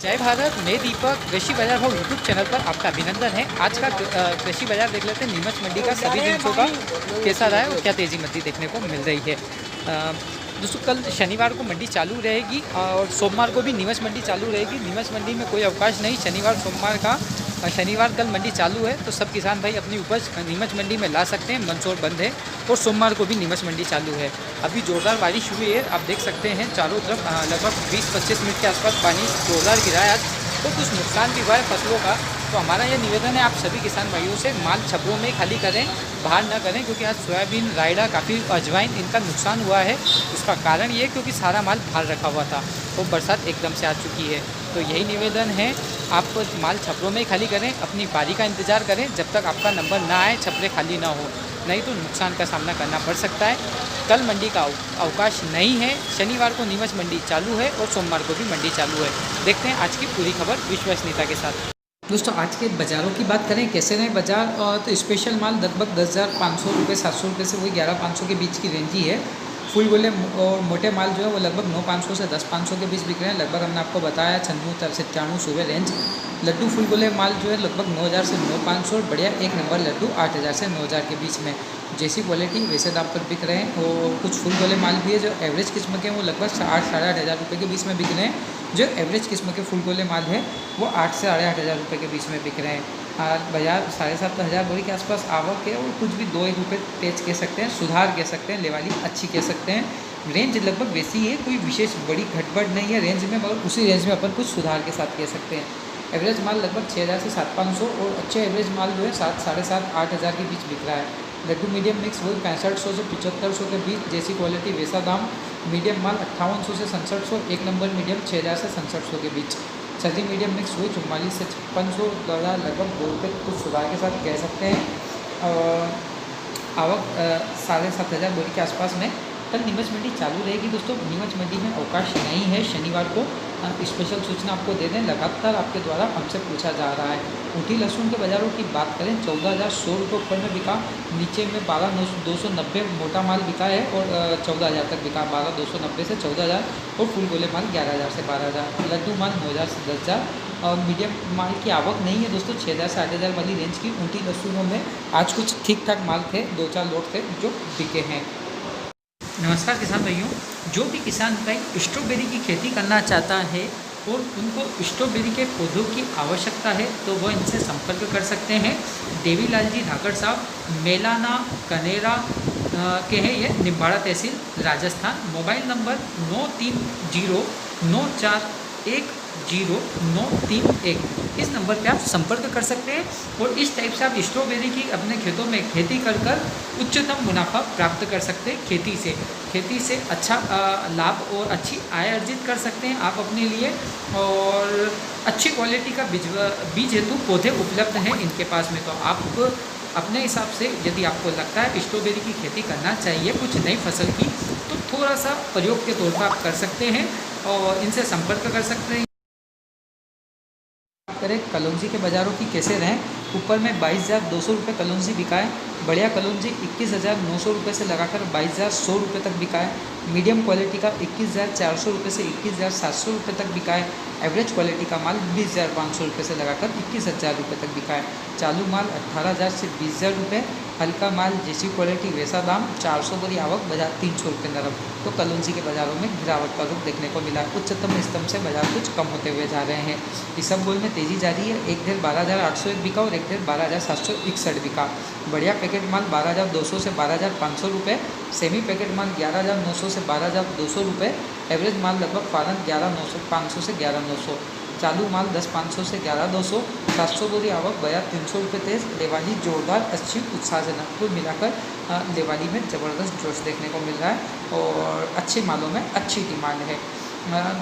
जय भारत, मैं दीपक। कृषि बाजार भाव यूट्यूब चैनल पर आपका अभिनंदन है। आज का कृषि बाजार देख लेते हैं। नीमच मंडी का सभी दिनों का कैसा रहा है और क्या तेजी मंदी देखने को मिल रही है। दोस्तों, कल शनिवार को मंडी चालू रहेगी और सोमवार को भी नीमच मंडी चालू रहेगी। नीमच मंडी में कोई अवकाश नहीं। शनिवार सोमवार का शनिवार कल मंडी चालू है, तो सब किसान भाई अपनी उपज नीमच मंडी में ला सकते हैं। मंदसौर बंद है और सोमवार को भी नीमच मंडी चालू है। अभी जोरदार बारिश हुई है, आप देख सकते हैं चारों तरफ लगभग 20-25 मिनट के आसपास पानी जोरदार गिरा है आज, तो कुछ नुकसान भी हुआ है फसलों का। तो हमारा यह निवेदन है आप सभी किसान भाइयों से, माल छपरों में खाली करें, बाहर न करें, क्योंकि आज सोयाबीन, रायडा, काफ़ी अजवाइन इनका नुकसान हुआ है। उसका कारण ये क्योंकि सारा माल बाहर रखा हुआ था और बरसात एकदम से आ चुकी है। तो यही निवेदन है, आप माल छपरों में ही खाली करें, अपनी बारी का इंतज़ार करें जब तक आपका नंबर ना आए, छपरे खाली ना हो, नहीं तो नुकसान का सामना करना पड़ सकता है। कल मंडी का अवकाश नहीं है। शनिवार को नीमच मंडी चालू है और सोमवार को भी मंडी चालू है। देखते हैं आज की पूरी खबर विश्वसनीयता के साथ। दोस्तों, आज के बाज़ारों की बात करें, कैसे रहे बाज़ार, तो स्पेशल माल लगभग 10,500 रुपये, 700 रुपये से वही 11,500 के बीच की रेंज ही है। फुल गोले और मोटे माल जो है वो लगभग 9,500 से 10,500 के बीच बिक रहे हैं। लगभग हमने आपको बताया 96 से 97 सुबह रेंज। लड्डू फुल गोले माल जो है लगभग 9,000 से 9,500 और बढ़िया एक नंबर लड्डू 8,000 से 9,000 के बीच में। जैसी क्वालिटी वैसे दाम पर बिक रहे हैं। और कुछ फुल गोले माल भी है जो एवरेज किस्म के हैं, वो लगभग 8 साढ़े 8,000 रुपये के बीच में बिक रहे हैं। जो एवरेज किस्म के फुल गोले माल है वो 8 से साढ़े 8,000 रुपये के बीच में बिक रहे हैं। बाजार 7,500 बोरी के आसपास आवक है और कुछ भी 2-1 रुपये तेज कह सकते हैं, सुधार कह सकते हैं, लेवाली अच्छी कह सकते हैं। रेंज लगभग वैसी है, कोई विशेष बड़ी घटबड़ नहीं है रेंज में, मगर उसी रेंज में अपन कुछ सुधार के साथ कह सकते हैं। एवरेज माल लगभग 6,000 से 7,500 और अच्छे एवरेज माल जो है 7 साढ़े 7 8,000 के बीच बिक रहा है। लड्डू मीडियम मिक्स वही 6500 से 7500 के बीच, जैसी क्वालिटी वैसा दाम। मीडियम माल 5800 से 6700, एक नंबर मीडियम 6,000 से 6700 के बीच। सर्दी मीडियम मिक्स हुई 44 से 5600, लगभग 2 रुपये कुछ सुधार के साथ कह सकते हैं। आवक 7,500 बोरी के आसपास में। कल नीमच मंडी चालू रहेगी दोस्तों। नीमच मंडी में अवकाश नहीं है शनिवार को। स्पेशल सूचना आपको दे दें, लगातार आपके द्वारा हमसे पूछा जा रहा है। ऊटी लहसुन के बाज़ारों की बात करें, 14,100 रुपये ऊपर में बिका, नीचे में 12,290 मोटा माल बिका है और 14,000 तक बिका। 12,290 से 14,000 और फुल गोले माल 11,000 से 12,000। लड्डू माल 9,000 से 10,000 और मीडियम माल की आवक नहीं है दोस्तों। 6,000 से 8,000 वाली रेंज की ऊटी लहसुनों में आज कुछ ठीक ठाक माल थे, 2-4 लोट थे जो बिके हैं। नमस्कार किसान भाइयों, जो भी किसान भाई स्ट्रॉबेरी की खेती करना चाहता है और उनको स्ट्रॉबेरी के पौधों की आवश्यकता है तो वह इनसे संपर्क कर सकते हैं। देवीलाल जी धाकड़ साहब, मेलाना कनेरा के हैं ये, निम्बाड़ा तहसील, राजस्थान। Mobile number 9309410931। इस नंबर पे आप संपर्क कर सकते हैं और इस टाइप से आप स्ट्रॉबेरी की अपने खेतों में खेती कर उच्चतम मुनाफा प्राप्त कर सकते हैं। खेती से अच्छा लाभ और अच्छी आय अर्जित कर सकते हैं आप अपने लिए। और अच्छी क्वालिटी का बीज हेतु पौधे उपलब्ध हैं इनके पास में। तो आप अपने हिसाब से, यदि आपको लगता है स्ट्रॉबेरी की खेती करना चाहिए कुछ नई फसल की, तो थोड़ा सा प्रयोग के तौर पर आप कर सकते हैं और इनसे संपर्क कर सकते हैं। करें कलौंजी के बाज़ारों की कैसे रहें, ऊपर में 22,200 रुपये कलौंजी बिका है। बढ़िया कलौंजी 21,900 रुपये से लगाकर 22,100 रुपये तक बिका है। मीडियम क्वालिटी का 21,400 रुपये से 21,700 रुपये तक बिका है। एवरेज क्वालिटी का माल 20,500 रुपये से लगाकर 21,000 रुपये तक बिका है। चालू माल 18,000 से 20,000 रुपये। हल्का माल जैसी क्वालिटी वैसा दाम। 400 बोरी आवक, बाजार 300 रुपये नरम। तो कलौंजी के बाज़ारों में गिरावट का रुख देखने को मिला। उच्चतम स्तंभ से बाजार कुछ कम होते हुए जा रहे हैं। इसबगोल में तेज़ी जारी है। एक ढेर 12,801 बिका और एक ढेर 12,761 बिका। बढ़िया पैकेट माल 12,200 से 12,500 रुपये। सेमी पैकेट माल 11,900 से 12,200 रुपये। एवरेज माल लगभग फारन 11,500 से 11,900। चालू माल 10,500 से 11,200। 700 बोरी आवक, बाजार 300 रुपये तेज़। लेवाली जोरदार, अच्छी, उत्साहजनक। कुल मिलाकर लेवाली में ज़बरदस्त जोश देखने को मिल रहा है और अच्छे मालों में अच्छी डिमांड है।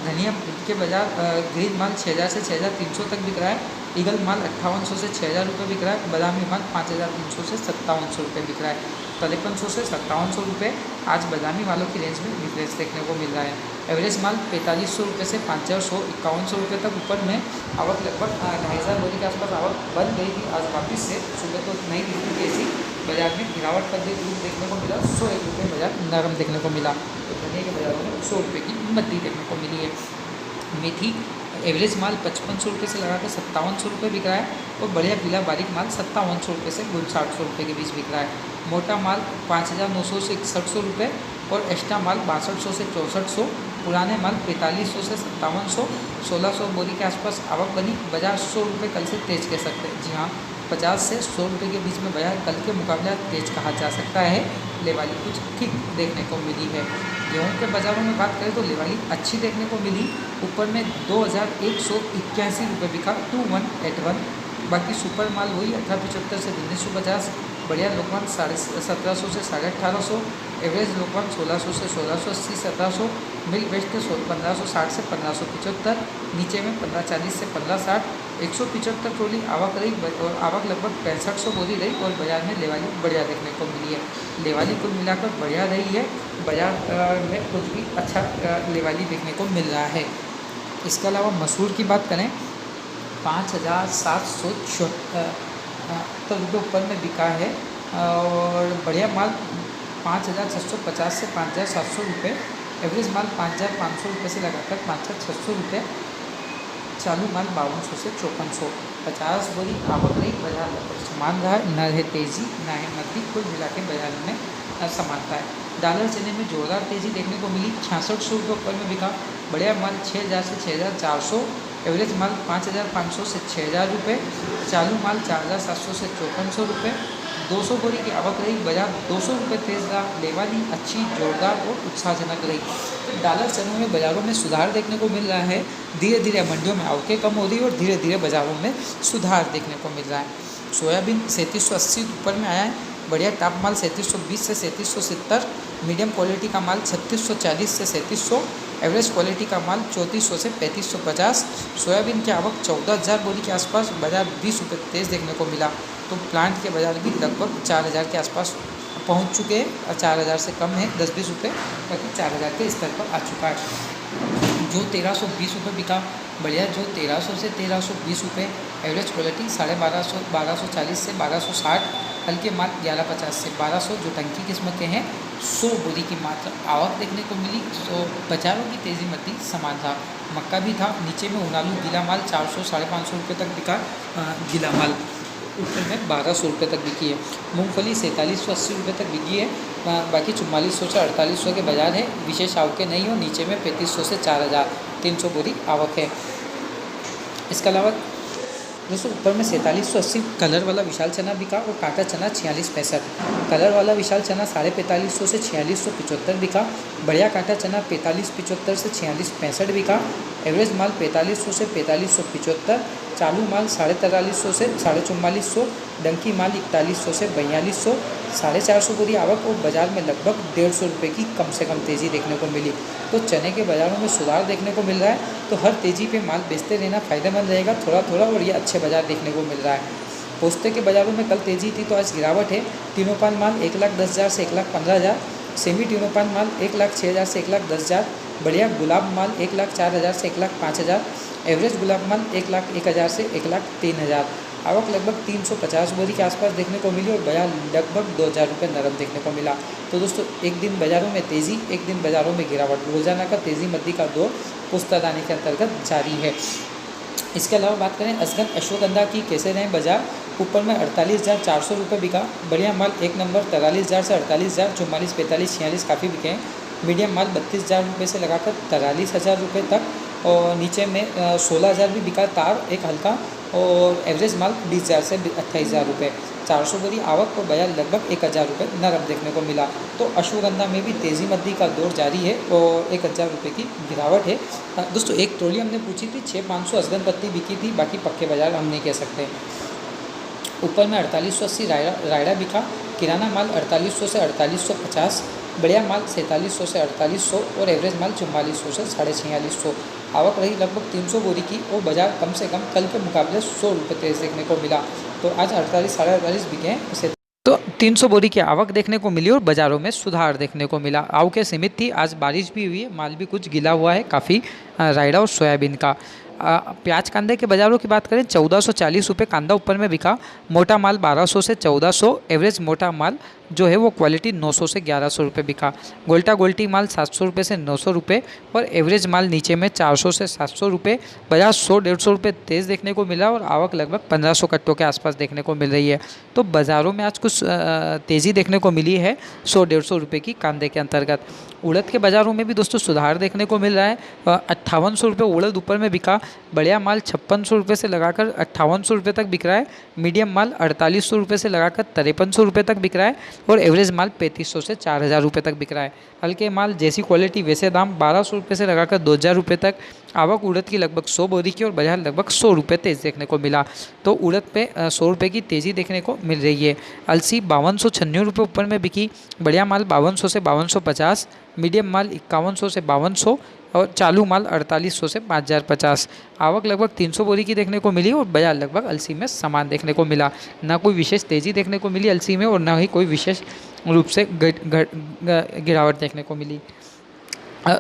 धनिया के बाज़ार, ग्रीन माल 6,000 से 6,300 तक बिक रहा है। ईगल माल 5,800 से 6,000 रुपये बिक रहा है। बादामी माल 5,300 से 5,700 रुपये बिक रहा है। 5,300 से 5,700 रुपये आज बादामी वालों की रेंज में डिफरेंस देखने को मिल रहा है। एवरेज माल 4,500 रुपये से 5,100 5,100 रुपये तक ऊपर में। आवक लगभग 2,500 बोरी के आसपास आवक बन गई थी आज वापस से। सुबह तो नहीं दिखी थी ऐसी, बाजार में गिरावट का रूप देखने को मिला। 101 रुपये बाजार नरम देखने को मिला। तो धनिया के बाज़ारों में 100 रुपये की मंदी देखने को मिली है। मेथी एवरेज माल 5500 रुपये से लगाकर 5700 रुपये बिक रहा है और बढ़िया गीला बारीक माल 5700 रुपये से 5900 रुपये के बीच बिक रहा है। मोटा माल 5900 से 6100 रुपये और एक्स्ट्रा माल 6200 से 6400, पुराने माल 4500 से 5700, 1600 बोरी के आसपास आवक बनी। बाजार 100 रुपये कल से तेज कह सकते हैं। जी हाँ, 50 से 100 रुपये के बीच में बाजार कल के मुकाबले तेज कहा जा सकता है। लेवाली कुछ ठीक देखने को मिली है। गेहूँ के बाज़ारों में बात करें तो लेवाली अच्छी देखने को मिली। ऊपर में 2181 रुपये बिका 2181। बाकी सुपर माल वही 1875 से 1950। बढ़िया लोकवान 1750 से 1850। एवरेज लोकवान 1600 से 1680 1700। मिल बेस्ट 1560 से 1575। नीचे में 1540 से 1560। 175 ट्रॉली आवक रही और आवक लगभग 6500 बोरी रही और बाजार में लेवाली बढ़िया देखने को मिली है। लेवाली कुल मिलाकर बढ़िया रही है। बाजार में कुछ भी अच्छा लेवाली देखने को मिल रहा है। इसके अलावा मसूर की बात करें 5774 रुपये ऊपर में बिका है और बढ़िया माल 5650 से 5700 रुपये। एवरेज माल 5500 रुपये से लगाकर 5600 रुपये। चालू माल 5200 से 5400। 50 बोरी आवक रही। बाजार समान रहा, न है तेज़ी न है मंदी, कुल मिला के बाजार में समानता है। डॉलर चने में जोरदार तेज़ी देखने को मिली। 6600 रुपये ऊपर में बिका। बढ़िया माल 6000 से 6400। एवरेज माल 5500 से 6000 रुपये। चालू माल 4700 से 5400 रुपये। 200 बोरी की आवक रही। बाजार 200 रुपये तेज रहा। लेवाली अच्छी, जोरदार और उत्साहजनक रही। डॉलर चनों में बाज़ारों में सुधार देखने को मिल रहा है। धीरे धीरे मंडियों में आवकें कम हो रही है और धीरे धीरे बाज़ारों में सुधार देखने को मिल रहा है। सोयाबीन 3780 ऊपर में आया है। बढ़िया टॉप माल 3720 से 3770। मीडियम क्वालिटी का माल 3640 से 3700। एवरेज क्वालिटी का माल 3400 से 3550। सोयाबीन की आवक 14000 बोरी के आसपास। बाजार 20 रुपये तेज़ देखने को मिला। तो प्लांट के बाज़ार भी लगभग 4000 के आसपास पहुंच चुके हैं। 4000 से कम है 10-20 रुपये, बाकी 4000 के स्तर पर आ चुका है। जो 1320 रुपये बिका। बढ़िया जो 1300 से 1320 रुपये। एवरेज क्वालिटी 1240 से 1260। हल्के माल 1150 से 1200 जो टंकी किस्म के हैं। 100 बोरी की मात्र आवक देखने को मिली। तो बाजारों की तेज़ी मद्दी समान था। मक्का भी था। नीचे में उनालू गीला माल 400 550 रुपये तक बिका। गीला माल ऊपर में 1200 रुपये तक बिकी है। मूंगफली 4780 रुपये तक बिकी है। बाकी 4400 से 4800 के बाज़ार है। विशेष आवकें नहीं हो। नीचे में 3500 से 4300 बोरी आवक है। इसके अलावा दोस्तों ऊपर में 4780 कलर वाला विशाल चना बिका और काटा चना 4665। कलर वाला विशाल चना 4550 से 4675 बिका। बढ़िया काटा चना 4575 से 4665 बिका। एवरेज माल 4500 से 4575। चालू माल 4350 से 4450। डंकी माल 4100 से 4200। 450 बोरी आवक और बाज़ार में लगभग 150 रुपये की कम से कम तेज़ी देखने को मिली। तो चने के बाज़ारों में सुधार देखने को मिल रहा है। तो हर तेज़ी पे माल बेचते रहना फ़ायदेमंद रहेगा थोड़ा थोड़ा, और ये अच्छे बाज़ार देखने को मिल रहा है। पोस्ते के बाज़ारों में कल तेज़ी थी तो आज गिरावट है। टिनोपान माल 1,10,000 से 1,15,000। सेमी टिनोपान माल 1,06,000 से 1,10,000। बढ़िया गुलाब माल 1,04,000 से 1,05,000। एवरेज गुलाब माल 1,01,000 से 1,03,000। आवक लगभग 350 बोरी के आसपास देखने को मिली और बाजार लगभग 2000 रुपये नरम देखने को मिला। तो दोस्तों एक दिन बाज़ारों में तेज़ी, एक दिन बाज़ारों में गिरावट। रोजाना का तेज़ी मद्दी का दौर पुस्तादानी के अंतर्गत जारी है। इसके अलावा बात करें असगन अश्वगंधा की कैसे रहे बाज़ार। ऊपर में 48,400 रुपये बिका। बढ़िया माल एक नंबर 43,000 से 48,000। 44, 45, 46 काफ़ी बिके हैं। मीडियम माल 32,000 रुपये से लगाकर 43,000 रुपये तक और नीचे में 16,000 भी बिका तार एक हल्का। और एवरेज माल 20,000 से 28,000 रुपये। 400 बोरी आवक और बाजार लगभग 1,000 रुपये नरम देखने को मिला। तो अश्वगंधा में भी तेज़ी मद्दी का दौर जारी है और 1,000 रुपये की गिरावट है। दोस्तों एक ट्रॉली हमने पूछी थी 6,500 असगन पत्ती बिकी थी। बाकी पक्के बाज़ार हम नहीं कह सकते। ऊपर में 4880 रायड़ा बिका। किराना माल 4800 से 4850। बढ़िया माल 4700 से 4800 और एवरेज माल 4400 से 4650। आवक रही लगभग 300 बोरी की और बाजार कम से कम कल के मुकाबले 100 रुपये तेज़ देखने को मिला। तो आज 48 साढ़े 48 बिके हैं। तो 300 बोरी की आवक देखने को मिली और बाज़ारों में सुधार देखने को मिला। आवकें सीमित थी। आज बारिश भी हुई है, माल भी कुछ गिला हुआ है काफ़ी रायड़ा और सोयाबीन का। प्याज कांदे के बाज़ारों की बात करें 1440 रुपये कांदा ऊपर में बिका। मोटा माल 1200 से 1400, एवरेज मोटा माल जो है वो क्वालिटी 900 से 1100 रुपये बिका। गोल्टी माल 700 रुपये से 900 रुपये और एवरेज माल नीचे में 400 से 700 रुपये। बाजार 100-150 रुपये तेज़ देखने को मिला और आवक लगभग 1500 कट्टों के आसपास देखने को मिल रही है। तो बाज़ारों में आज कुछ तेज़ी देखने को मिली है 100-150 रुपये की कांदे के अंतर्गत। उड़द के बाज़ारों में भी दोस्तों सुधार देखने को मिल रहा है। 5800 रुपये उड़द ऊपर में बिका। बढ़िया माल 5600 रुपये से लगाकर 5800 रुपये तक बिक रहा है। मीडियम माल 4800 रुपये से लगाकर 5300 रुपये तक बिक रहा है और एवरेज माल 3500 से 4000 रुपये तक बिक रहा है। हल्के माल जैसी क्वालिटी वैसे दाम 1200 रुपये से लगाकर 2000 रुपये तक। आवक उड़द की लगभग 100 बोरी की और बाजार लगभग 100 रुपये तेज़ देखने को मिला। तो उड़द पे 100 रुपये की तेज़ी देखने को मिल रही है। अलसी 5296 रुपये ऊपर में बिकी। बढ़िया माल 5200 से 5250, मीडियम माल 5100 से 5200 और चालू माल 4800 से 5050। आवक लगभग 300 बोरी की देखने को मिली और बाजार लगभग अलसी में समान देखने को मिला। ना कोई विशेष तेज़ी देखने को मिली अलसी में और ना ही कोई विशेष रूप से गिरावट देखने को मिली।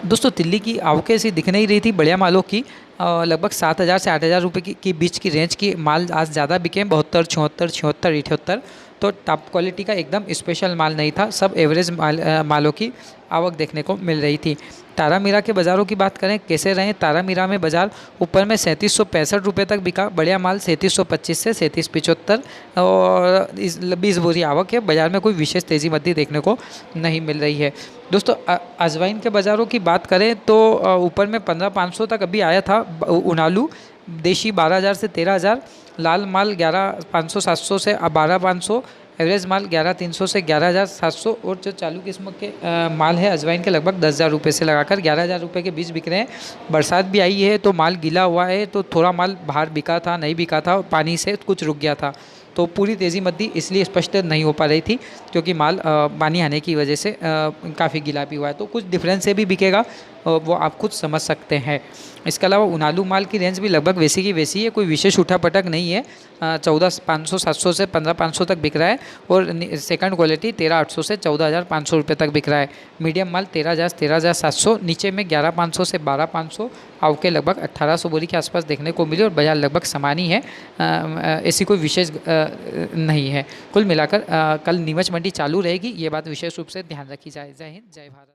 दोस्तों तिल्ली की आवकें ऐसी दिख नहीं रही थी बढ़िया मालों की। लगभग 7000 से 8000 रुपये की बीच की रेंज की माल आज ज़्यादा बिके। 72, 74, 76, 78। तो टॉप क्वालिटी का एकदम स्पेशल माल नहीं था। सब एवरेज मालों की आवक देखने को मिल रही थी। तारामीरा के बाज़ारों की बात करें कैसे रहे। तारामीरा में बाज़ार ऊपर में 3765 रुपये तक बिका। बढ़िया माल 3725 से 3775 और 20 बोरी आवक है। बाज़ार में कोई विशेष तेज़ी मद्दी देखने को नहीं मिल रही है। दोस्तों अजवाइन के बाज़ारों की बात करें तो ऊपर में 15500 तक अभी आया था। उनालू देशी 12000 से 13000, लाल माल 11500 700 से 12500, एवरेज माल 11300 से 11700 और जो चालू किस्म के माल है अजवाइन के लगभग 10000 रुपये से लगाकर 11000 रुपये के बीच बिक रहे हैं। बरसात भी आई है तो माल गीला हुआ है तो थोड़ा माल बाहर बिका था, नहीं बिका था, पानी से कुछ रुक गया था। तो पूरी तेज़ी मद्दी इसलिए स्पष्ट नहीं हो पा रही थी क्योंकि माल पानी आने की वजह से काफ़ी गीला भी हुआ है। तो कुछ डिफरेंस से भी बिकेगा वो आप खुद समझ सकते हैं। इसके अलावा उनालू माल की रेंज भी लगभग वैसी की वैसी है, कोई विशेष उठापटक नहीं है। 14500 700 से 15500 तक बिक रहा है और सेकंड क्वालिटी 13800 से 14500 रुपये तक बिक रहा है। मीडियम माल 13000 13700, नीचे में 11500 से 12500। आवके लगभग 1800 बोरी के आसपास देखने को मिली और बाजार लगभग समान ही है। ऐसी कोई विशेष नहीं है। कुल मिलाकर कल नीमच मंडी चालू रहेगी, ये बात विशेष रूप से ध्यान रखी जाए। जय हिंद, जय भारत।